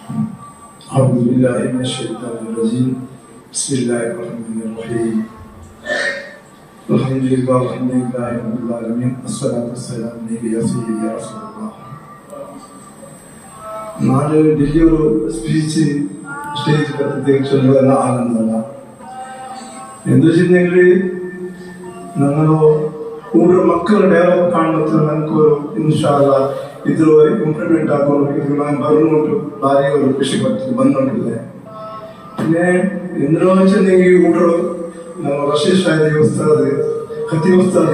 أعوذ بالله من الشيطان الرجيم بسم الله الرحمن الرحيم الحمد لله رب العالمين الصلاة والسلام على سيدنا يا رسول الله. ನಾನು ಡೆಲ್ಲಿ ಅವರು speech stage ಕತ್ತಿಗೆ ಚೊಲ್ಲುವ ಆನಂದಲ್ಲ ಎಂದು ಚಿಂತೆಗಳು ನಾನು ಊರ ಮಕ್ಕಳ ಡೆವಲಪ್ ಕಾಣುತ್ತೆ ನನ್ಕೋರು ಇನ್ಶಾಲ್ಲ ಇದ್ರ ಇಂಪ್ಲಿಮೆಂಟ್ ಆಗೋರು ಇದು ನಾನು ಬರೋದು ಭಾರಿ ಅವರು ಖುಷಿ ಪಡ್ತಿದ್ದು ಬಂದೋಗಿದೆ. പിന്നെ എന്തിനോ വെച്ചിട്ടുണ്ടെങ്കിൽ ഊട്ടർ ನಮ್ಮ ರಶೀಶ್ ಶಾಹಿದಿ ಉಸ್ತಾದ್ ಖತೀಬ್ ಉಸ್ತಾದ್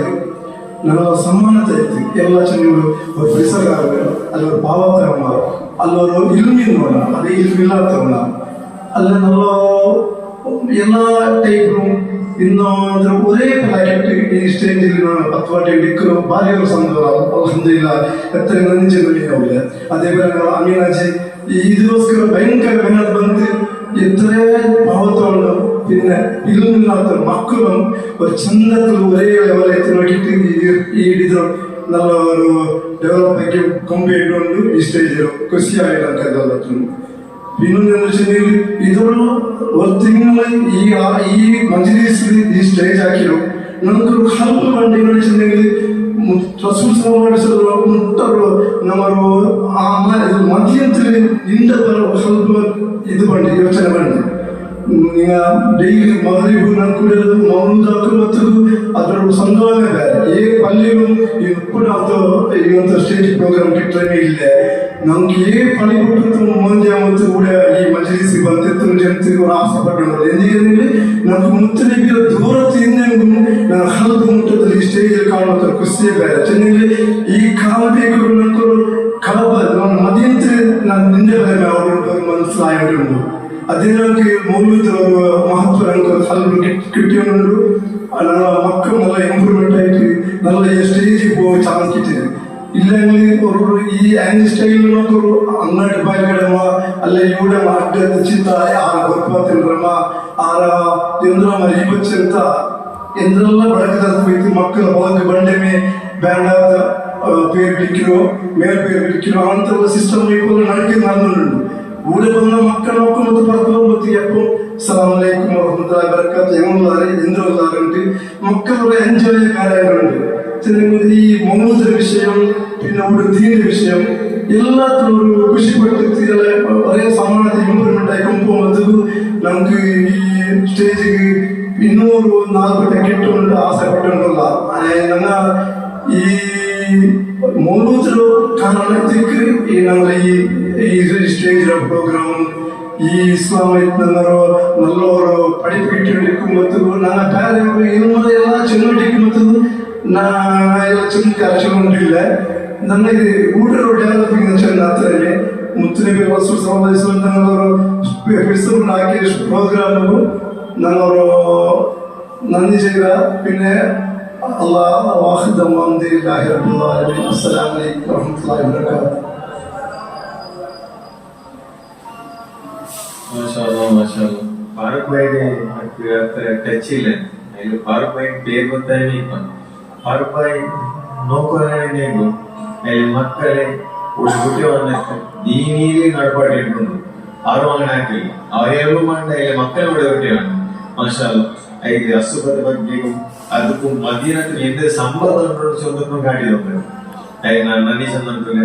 ನನ್ನ ಸಮ್ಮಾನತೆ ಇತ್ತು ಎಲ್ಲ ಚೆನ್ನಗಳು ಅವ್ರ ಪರಿಸರ ಅಲ್ಲವ್ರ ಭಾವ ತಗೊಂಡ ಅಲ್ಲವರು ಇಲ್ಮಿನ ನೋಡ ಅದೇ ಇಲ್ಮಿಲ್ಲ ತಗೊಂಡ ಅಲ್ಲ ನಮ್ಮ ಎಲ್ಲ ಟೈಪ್ ಇನ್ನೊಂದ್ರ ಒರೇ ಪ್ಯಾಕೆಟ್ ಈ ಸ್ಟೇಜಲ್ಲಿ ಪತ್ವಾಟೆ ಡಿಕ್ಕರು ಭಾರಿ ಅವರು ಸಂದರ್ಭ ಅಲ್ಹಮ್ದುಲಿಲ್ಲ ಎತ್ತರ ನಂಜೆ ಹೋಗಿದೆ. ಅದೇ ಅಮೀನಾಜಿ ഇതിനോസ്കര ഭയങ്കര മെഹനത്ത് ಬಂದು എത്രയും ഭാവത്തോളം പിന്നെ ഇല്ലാത്ത മക്കളും ഒരു ചന്തത്തിൽ ഒരേ ലെവലെത്തി നോക്കിയിട്ട് ഇത് നല്ല ഒരു ഡെവലപ്പാക്കി കൊണ്ടുപോയിട്ടുണ്ട് ഈ സ്റ്റേജിൽ ಖುಷಿಯಾಗಿ ನನಗೆ. പിന്നെന്താ വെച്ചിട്ടുണ്ടെങ്കിൽ ഇതൊരു ഒരു തിങ്കൾ ഈ മജ്‌ലിസിൽ ഈ സ്റ്റേജ് ആക്കിയോ നമുക്കൊരു ഹൽപ്പ് വണ്ടി വെച്ചിട്ടുണ്ടെങ്കിൽ റസൂൽ സല്ലല്ലാഹു മുട്ടರು ನಮ್ಮರು ಮಧ್ಯಂತರ ಇಂದ ಸ್ವಲ್ಪ ಇದು ಬಂದು ಯೋಚನೆ ಮಾಡಿ ಈಗ ಡೈಲಿ ಮಗರಿಬು ನಾನು ಕುಡಿಯೋದು ಮೌನದಾಕು ಮತ್ತು ಅದರ ಸಂದರ್ಭ ಬೇರೆ ಪಲ್ಲಿಗೂ ఇప్పుడు ಇವತ್ತು ಸ್ಟೇಜ್ ಪ್ರೋಗ್ರಾಮ್ ಕಿಟ್ಟರೆ ಇಲ್ಲ ನಮ್ಗೆ ಪಳಿ ಕೊಟ್ಟು ಮುಂದೆ ಮತ್ತು ಕೂಡ ಈ ಮಜ್‌ಲಿಸ್ ಬಂದಿತ್ತು ಜನತೆಗೆ ಆಸೆಪಟ್ಟು ಎಂದಿಗೆ ನಮ್ಗೆ ಮುತ್ತಲಿಗೆ ದೂರದಿಂದ ನಾನು ಹಲ್ಲು ಮುಟ್ಟದಲ್ಲಿ ಸ್ಟೇಜ್ ಕಾಣುತ್ತ ಖುಷಿಯೇ ಬೇರೆ ಚೆನ್ನೈಲಿ ಈ ಕಾಲಬೇಕು ನಮ್ಗೆ ಕಳಬ ನಮ್ಮ ಮಧ್ಯಂತರ ನಾನು ನಿಂದೆ ಬೇರೆ ಅವರು ಮನಸ್ಸಾಯುಂಟು ಅದೇ ನನಗೆ ಮೌಲ್ಯದ ಮಹತ್ವ ನನಗೆ ಹಲ್ಲು ಕಿಟ್ಟಿಯುಂಟು ನನ್ನ ಮಕ್ಕಳೆಲ್ಲ ಇಂಪ್ರೂವ್ಮೆಂಟ್ ಆಯ್ತು നല്ല സ്റ്റേജിൽ പോയി ചാൻസ് കിട്ടിയത് ഇല്ലെങ്കിൽ ഒരു ഈ ആംഗിൾ സ്റ്റൈലിൽ നോക്കൊരു അങ്ങോട്ട് പാലിക്കടമ അല്ല ഇവിടെ മാറ്റ ചിന്ത ആರ ಗೊತ್ತಾತಿಲ್ರಮ್ಮ ಆರ ಎಂದ್ರಮ್ಮ ಇಪ್ಪಚ್ಚಂತ ಎಂದ್ರೆಲ್ಲ ಬೆಳಕದ ಮಕ್ಕಳ ಹೊಲಕ್ಕೆ ಬಂಡೆ ಮೇ ಬ್ಯಾಂಡ್ പേര് വിളിക്കണോ മേൽ പേര് വിളിക്കണോ അങ്ങനത്തെ സിസ്റ്റം ഇപ്പോൾ നടക്കുന്നുണ്ട്. കൂടെ വന്ന മക്കൾ നോക്കുന്നത് പറഞ്ഞു എപ്പോൾ അസ്സലാമലൈക്കും വറഹ്മത്തുള്ളാഹി വബറകാതുഹു എന്നുള്ളവരെ എന്തുള്ളവരുണ്ട് മക്കളുടെ എൻജോയ് കാര്യങ്ങളുണ്ട്. ഈ മൗനದ വിഷയം പിന്നെ ഉടുത്തിന്റെ വിഷയം എല്ലാത്തിനും ഒരു ಖುಷಿಪಟ್ಟು ഒരേ സമാനത്തെ ഇംപ്രൂവ്മെന്റ് ആയി കൊണ്ടുപോകുന്നത് നമുക്ക് ഈ സ്റ്റേജിಗೆ ಇನ್ನೂರು 4 ಟಿಕೆಟ್ ಉಂಟು ಆಸೆಪಟ್ಟುಂಟಲ್ಲ ನನ್ನ ಈ ಮೌನದ ಕಾರಣಕ್ಕೆ ಈ ನಮ್ಮ ಈ ಸ್ಟೇಜ್ ಪ್ರೋಗ್ರಾಮ್ ಈ ಇಸ್ಲಾಮಿಕ್ ನಲ್ಲವರು ಪಡಿಪಿಟ್ಟು ಮತ್ತು ನನ್ನ ಬೇರೆಯವರು ಏನು ಎಲ್ಲ ಚುನಾವಣೆಗೆ ಮತ್ತು ನಾ ಎಲ್ಲ ಚುನಾವಣೆ ನನಗೆ ಊಟರು ಡೆವಲಪಿಂಗ್ ಚೆಂದ ಆಗ್ತದೆ ಮುತ್ತಲಿಗೆ ರಸೂಲ್ ಸಲ್ಲಲ್ಲಾಹು ಅಲೈಹಿ ವಸಲ್ಲಂ ಅವರು ಹೆಸರು ಹಾಕಿ ಪ್ರೋಗ್ರಾಮು ನನ್ನವರು നന്ദി ചെയ്യുക. പിന്നെ അല്ലാഹു വാഹിദ് അൽഹംദുലില്ലാഹി റബ്ബിൽ ആലമീൻ. അസ്സലാമു അലൈക്കും വറഹ്മത്തുള്ളാഹി വബറകാതുഹു. മാഷാഅല്ലാഹ് ഫാറൂഖ് ഭായിയുടെ അത്ര ടച്ച് ഇല്ല അതിൽ ഫാറൂഖ് ഭായി പേര് ಗೊತ್ತಾಗಿ ಇಪ್ಪ ಫಾರೂಕ್ ಭಾಯಿ ನೋಕೋನೇಗು അതിൽ മക്കളെ ഒരു കുട്ടി വന്നിട്ട് ദീനിയിൽ നടപ്പാട്ടിട്ടുണ്ട് ആരും അങ്ങനെ ആക്കില്ല അവരെയും കൊണ്ട് അതിലെ മക്കളോട് കുട്ടിയാണ് മാഷാഅല്ലാഹ് അതിൽ അസുഖത്തെ പറ്റിയും അതുക്കും മദീനത്തിന് എന്ത് സമ്പർദ്ദം ഉണ്ടോ ചൊല്ലുന്നു കാട്ടിയതൊക്കെ അതിൽ നന്ദി ചെന്നിട്ടുണ്ട്.